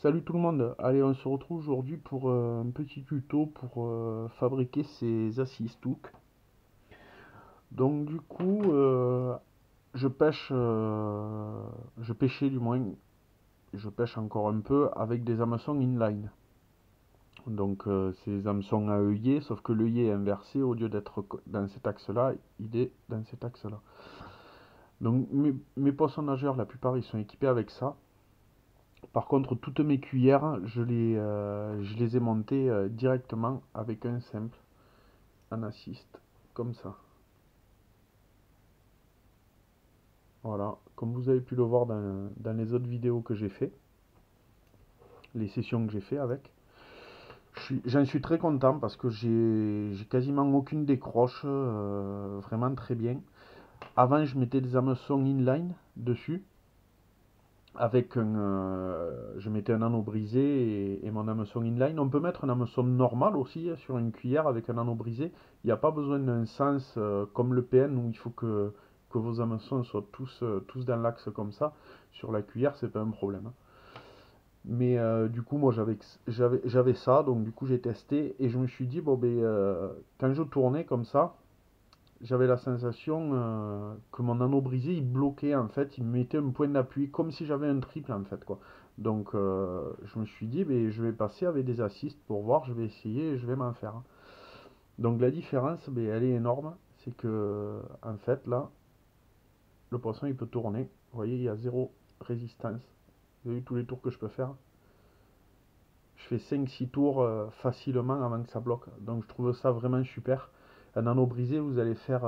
Salut tout le monde, allez on se retrouve aujourd'hui pour un petit tuto pour fabriquer ces assises touques. Donc du coup je pêche, je pêchais du moins, je pêche encore un peu avec des hameçons inline. Donc ces hameçons à œillet, sauf que l'œillet est inversé, au lieu d'être dans cet axe-là, il est dans cet axe-là. Donc mes poissons nageurs, la plupart ils sont équipés avec ça. Par contre, toutes mes cuillères, je les ai montées directement avec un simple, un assist, comme ça. Voilà, comme vous avez pu le voir dans les autres vidéos que j'ai fait, les sessions que j'ai fait avec. J'en suis très content parce que j'ai quasiment aucune décroche, vraiment très bien. Avant, je mettais des hameçons inline dessus. Je mettais un anneau brisé et mon hameçon inline. On peut mettre un hameçon normal aussi sur une cuillère avec un anneau brisé. Il n'y a pas besoin d'un sens comme le PN où il faut que vos hameçons soient tous dans l'axe comme ça. Sur la cuillère, c'est pas un problème, hein. Mais du coup, moi j'avais ça, donc du coup j'ai testé et je me suis dit, bon, ben, quand je tournais comme ça, j'avais la sensation que mon anneau brisé il bloquait en fait, il me mettait un point d'appui comme si j'avais un triple en fait quoi. Donc je me suis dit ben, je vais passer avec des assists pour voir, je vais essayer et je vais m'en faire. Donc la différence ben, elle est énorme, c'est que en fait là le poisson il peut tourner. Vous voyez il y a zéro résistance. Vous avez vu tous les tours que je peux faire. Je fais 5 6 tours facilement avant que ça bloque. Donc je trouve ça vraiment super. Un anneau brisé vous allez faire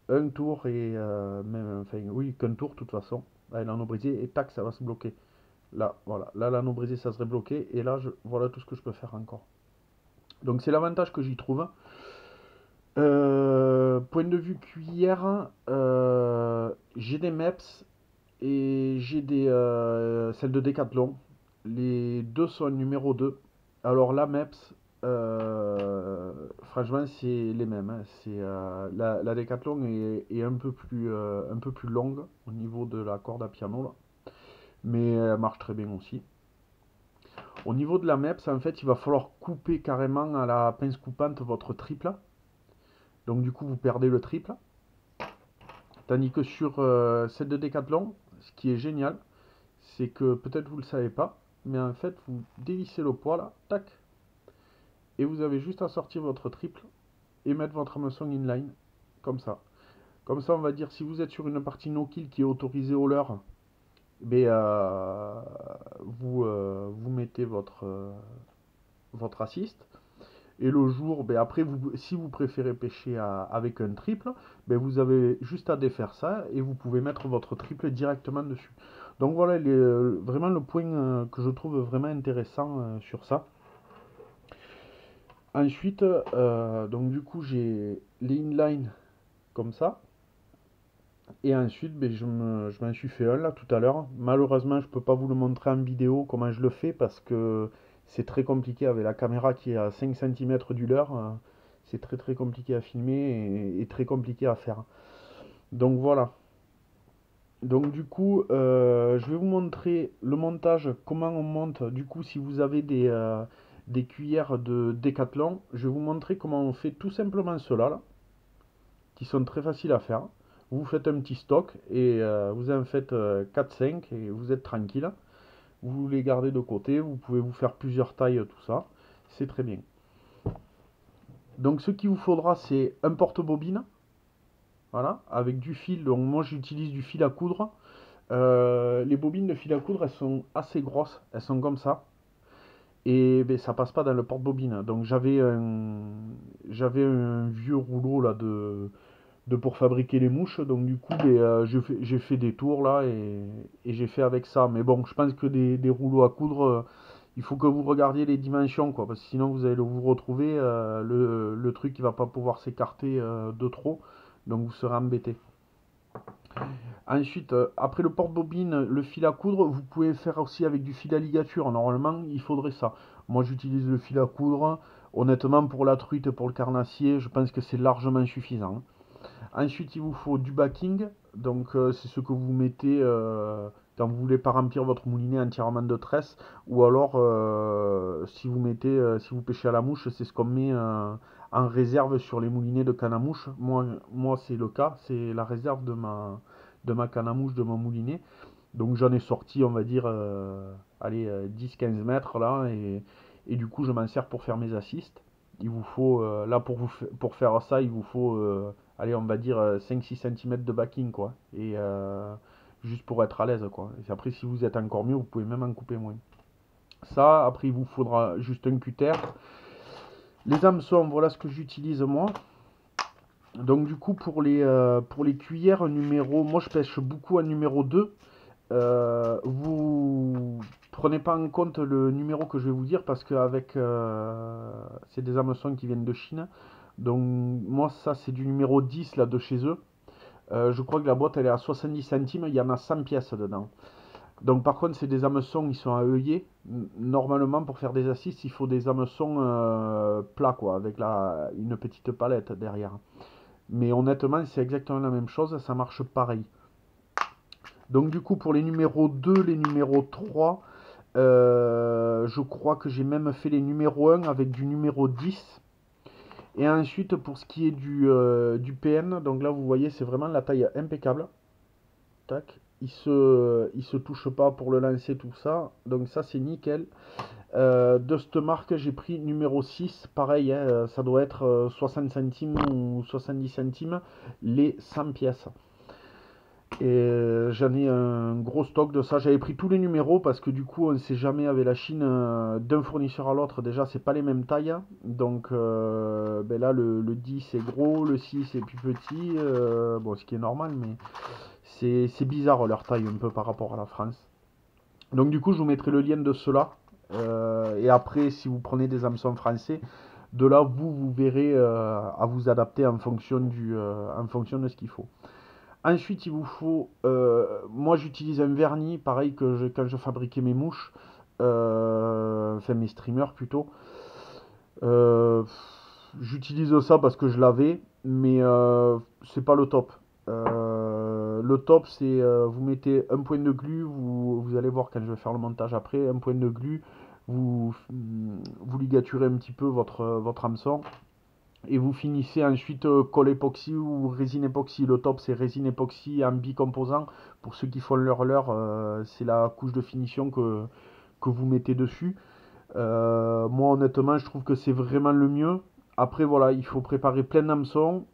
un tour et même, enfin oui, qu'un tour de toute façon, avec l'anneau brisé et tac, ça va se bloquer. Là, voilà, là l'anneau brisé ça serait bloqué et là, voilà tout ce que je peux faire encore. Donc c'est l'avantage que j'y trouve. Point de vue cuillère, j'ai des MEPS et j'ai celles de Decathlon. Les deux sont numéro 2. Alors la MEPS, franchement, c'est les mêmes, hein. La Decathlon est un peu plus longue au niveau de la corde à piano, là. Mais elle marche très bien aussi. Au niveau de la MEPS, en fait, il va falloir couper carrément à la pince coupante votre triple. Donc du coup, vous perdez le triple. Tandis que sur celle de Decathlon, ce qui est génial, c'est que peut-être vous ne le savez pas, mais en fait, vous dévissez le poids là, tac, et vous avez juste à sortir votre triple et mettre votre hameçon inline, comme ça. Comme ça, on va dire, si vous êtes sur une partie no-kill qui est autorisée au leurre, ben, vous mettez votre assist. Et le jour, ben après, si vous préférez pêcher avec un triple, ben vous avez juste à défaire ça et vous pouvez mettre votre triple directement dessus. Donc voilà, vraiment le point que je trouve vraiment intéressant sur ça. Ensuite, donc du coup, j'ai les inline comme ça. Et ensuite, ben, je m'en suis fait un là tout à l'heure. Malheureusement, je peux pas vous le montrer en vidéo comment je le fais parce que c'est très compliqué avec la caméra qui est à 5 cm du leurre. C'est très très compliqué à filmer et très compliqué à faire. Donc voilà. Donc du coup, je vais vous montrer le montage, comment on monte. Du coup, si vous avez des cuillères de Décathlon, je vais vous montrer comment on fait tout simplement cela là, qui sont très faciles à faire. Vous faites un petit stock et vous en faites 4-5 et vous êtes tranquille. Vous les gardez de côté, vous pouvez vous faire plusieurs tailles, tout ça. C'est très bien. Donc ce qu'il vous faudra, c'est un porte-bobine, voilà, avec du fil. Donc moi j'utilise du fil à coudre. Les bobines de fil à coudre, elles sont assez grosses, elles sont comme ça. Et ben, ça passe pas dans le porte-bobine. Donc j'avais un vieux rouleau là pour fabriquer les mouches. Donc du coup, ben, j'ai fait des tours là et j'ai fait avec ça. Mais bon, je pense que des rouleaux à coudre, il faut que vous regardiez les dimensions, quoi, parce que sinon vous allez vous retrouver le truc qui va pas pouvoir s'écarter de trop. Donc vous serez embêté. Ensuite, après le porte-bobine, le fil à coudre, vous pouvez faire aussi avec du fil à ligature. Normalement, il faudrait ça. Moi, j'utilise le fil à coudre. Honnêtement, pour la truite et pour le carnassier, je pense que c'est largement suffisant. Ensuite, il vous faut du backing. Donc, c'est ce que vous mettez quand vous voulez pas remplir votre moulinet entièrement de tresse, ou alors si vous mettez, si vous pêchez à la mouche, c'est ce qu'on met en réserve sur les moulinets de canne à mouche. Moi c'est le cas, c'est la réserve de ma canne à mouche, de mon moulinet. Donc j'en ai sorti, on va dire, allez, 10-15 mètres là, et du coup je m'en sers pour faire mes assists. Il vous faut, là pour faire ça, il vous faut, allez, on va dire 5-6 cm de backing, quoi. Et juste pour être à l'aise, quoi. Et après, si vous êtes encore mieux, vous pouvez même en couper moins. Ça, après, il vous faudra juste un cutter. Les hameçons, voilà ce que j'utilise moi. Donc du coup, pour les cuillères numéro, moi je pêche beaucoup à numéro 2. Vous prenez pas en compte le numéro que je vais vous dire parce que c'est des hameçons qui viennent de Chine. Donc moi ça c'est du numéro 10 là de chez eux. Je crois que la boîte elle est à 70 centimes, il y en a 100 pièces dedans. Donc par contre c'est des hameçons, ils sont à œillet. Normalement pour faire des assists il faut des hameçons plats quoi, avec une petite palette derrière. Mais honnêtement c'est exactement la même chose, ça marche pareil. Donc du coup pour les numéros 2, les numéros 3, je crois que j'ai même fait les numéros 1 avec du numéro 10. Et ensuite pour ce qui est du PN, donc là vous voyez c'est vraiment la taille impeccable. Tac. Il se touche pas pour le lancer tout ça. Donc ça c'est nickel. De cette marque j'ai pris numéro 6. Pareil, hein, ça doit être 60 centimes ou 70 centimes les 100 pièces. Et j'en ai un gros stock de ça. J'avais pris tous les numéros parce que du coup, on ne sait jamais avec la Chine, d'un fournisseur à l'autre, déjà, c'est pas les mêmes tailles. Donc ben là, le 10 est gros, le 6 est plus petit. Bon, ce qui est normal, mais c'est bizarre leur taille un peu par rapport à la France. Donc du coup, je vous mettrai le lien de cela. Et après, si vous prenez des hameçons français, de là, vous verrez à vous adapter en fonction de ce qu'il faut. Ensuite, il vous faut. Moi, j'utilise un vernis, pareil que quand je fabriquais mes mouches, enfin mes streamers plutôt. Euh, J'utilise ça parce que je l'avais, mais c'est pas le top. Le top, c'est vous mettez un point de glu, vous allez voir quand je vais faire le montage après, un point de glu, vous ligaturez un petit peu votre hameçon. Et vous finissez ensuite colle époxy ou résine époxy. Le top c'est résine époxy en bicomposant. Pour ceux qui font leur leurre, c'est la couche de finition que vous mettez dessus. Moi honnêtement je trouve que c'est vraiment le mieux. Après voilà, il faut préparer plein d'hameçons.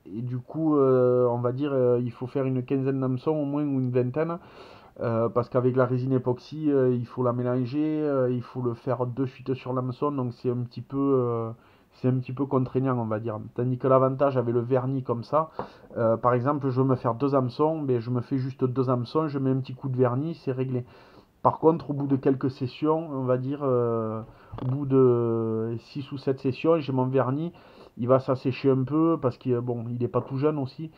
Et du coup on va dire il faut faire une quinzaine d'hameçons au moins ou une vingtaine. Parce qu'avec la résine époxy, il faut la mélanger, il faut le faire de suite sur l'hameçon, donc c'est un petit peu contraignant, on va dire. Tandis que l'avantage avec le vernis comme ça, par exemple, je veux me faire deux hameçons, mais je me fais juste deux hameçons, je mets un petit coup de vernis, c'est réglé. Par contre, au bout de quelques sessions, on va dire, au bout de 6 ou 7 sessions, j'ai mon vernis, il va s'assécher un peu parce qu'il bon, il est pas tout jeune aussi.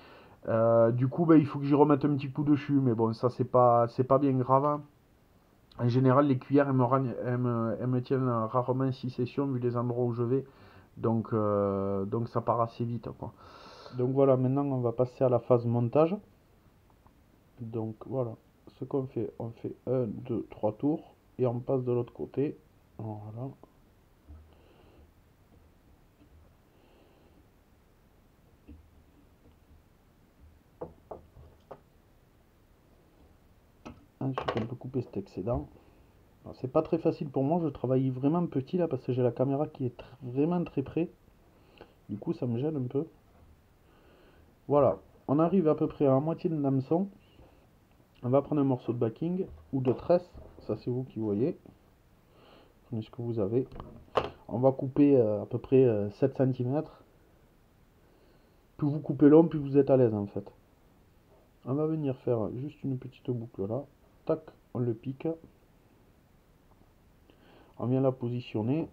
Du coup, ben, il faut que j'y remette un petit coup dessus, mais bon, ça c'est pas bien grave, hein. En général, les cuillères, elles me tiennent rarement 6 sessions vu les endroits où je vais, donc ça part assez vite, quoi. Donc voilà, maintenant on va passer à la phase montage. Donc voilà, ce qu'on fait, on fait un 2 3 tours et on passe de l'autre côté. Voilà. Ensuite, on peut couper cet excédent. C'est pas très facile pour moi, je travaille vraiment petit là parce que j'ai la caméra qui est vraiment très près. Du coup, ça me gêne un peu. Voilà, on arrive à peu près à la moitié de l'hameçon. On va prendre un morceau de backing ou de tresse, ça c'est vous qui voyez. Prenez ce que vous avez. On va couper à peu près 7 cm. Plus vous coupez long, plus vous êtes à l'aise en fait. On va venir faire juste une petite boucle là. Tac, on le pique. On vient la positionner.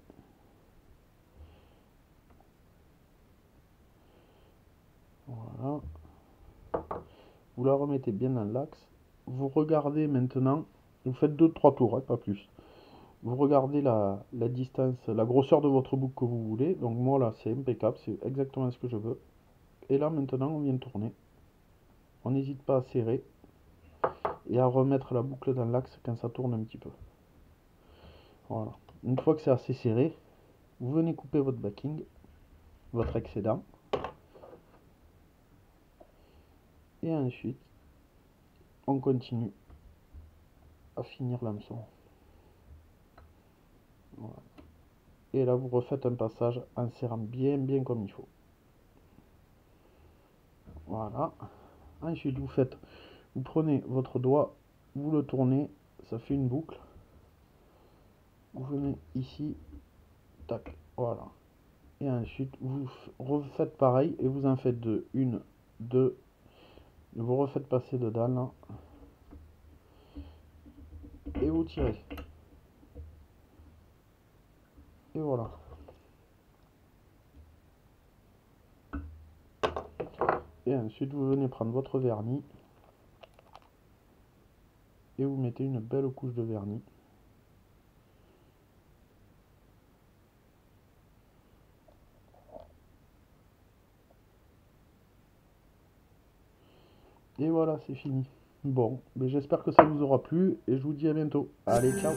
Voilà. Vous la remettez bien dans l'axe. Vous regardez maintenant. Vous faites 2-3 tours, hein, pas plus. Vous regardez la distance, la grosseur de votre boucle que vous voulez. Donc moi là c'est impeccable, c'est exactement ce que je veux. Et là maintenant on vient tourner. On n'hésite pas à serrer et à remettre la boucle dans l'axe quand ça tourne un petit peu. Voilà. Une fois que c'est assez serré, vous venez couper votre backing, votre excédent. Et ensuite, on continue à finir l'hameçon. Voilà. Et là, vous refaites un passage en serrant bien comme il faut. Voilà. Ensuite, vous prenez votre doigt, vous le tournez, ça fait une boucle. Vous venez ici, tac, voilà. Et ensuite, vous refaites pareil et vous en faites deux. Une, deux. Vous refaites passer dedans là. Et vous tirez. Et voilà. Et ensuite, vous venez prendre votre vernis. Et vous mettez une belle couche de vernis. Et voilà, c'est fini. Bon, mais j'espère que ça vous aura plu et je vous dis à bientôt. Allez, ciao.